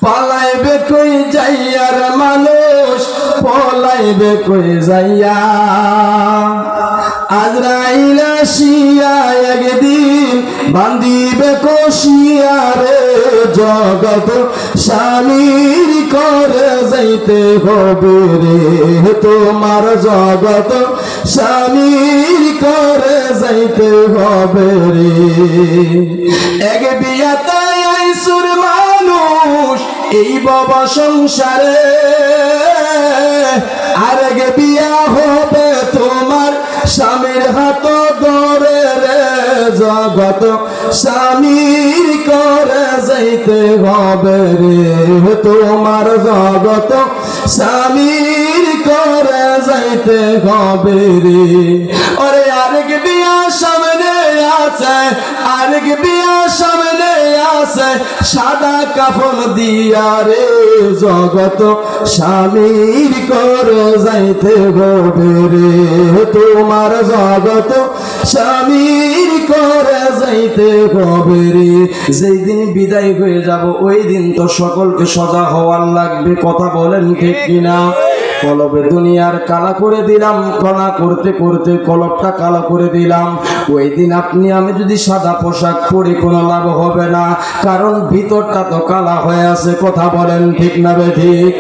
পালাইবে কই যাইয়ার মানুষ পলাইবে কই যাইয়া আজরাইল আসিয়া একদিন বান্দিবে কষিয়া রে জগৎ স্বামীর করে যাইতে হবে রে তোমার জগৎ স্বামীর করে যাইতে হবে রে এক বিয়াতে আইসুর মানুষ এই বাবা সংসারে আরেক বিয়া হবে তোমার স্বামীর হাত ধরে রে জগৎ স্বামীর করে যাইতে হবে রে তোমার জগৎ স্বামীর করে যাইতে হবে রে ওরে আরেক বিয়া সামনে আছে আরেক বিয়া সামনে আছে সাদা কাফন দিয়া রে জগৎ স্বামীর করে যাইতে হবে রে তোমার জগৎ স্বামীর করে যাইতে হবে রে যেই দিন বিদায় হয়ে যাব ওই দিন তো সকলকে সজা হওয়ার লাগবে কথা বলেন ঠিক কিনা কলবে দুনিয়ার কালা করে দিলাম কলা করতে করতে কলবটা কালা করে দিলাম ওই দিন আপনি আমি যদি সাদা পোশাক পরে কোনো লাভ হবে না কারণ ভিতরটা তো কালা হয়ে আছে কথা বলেন ঠিক না বে ঠিক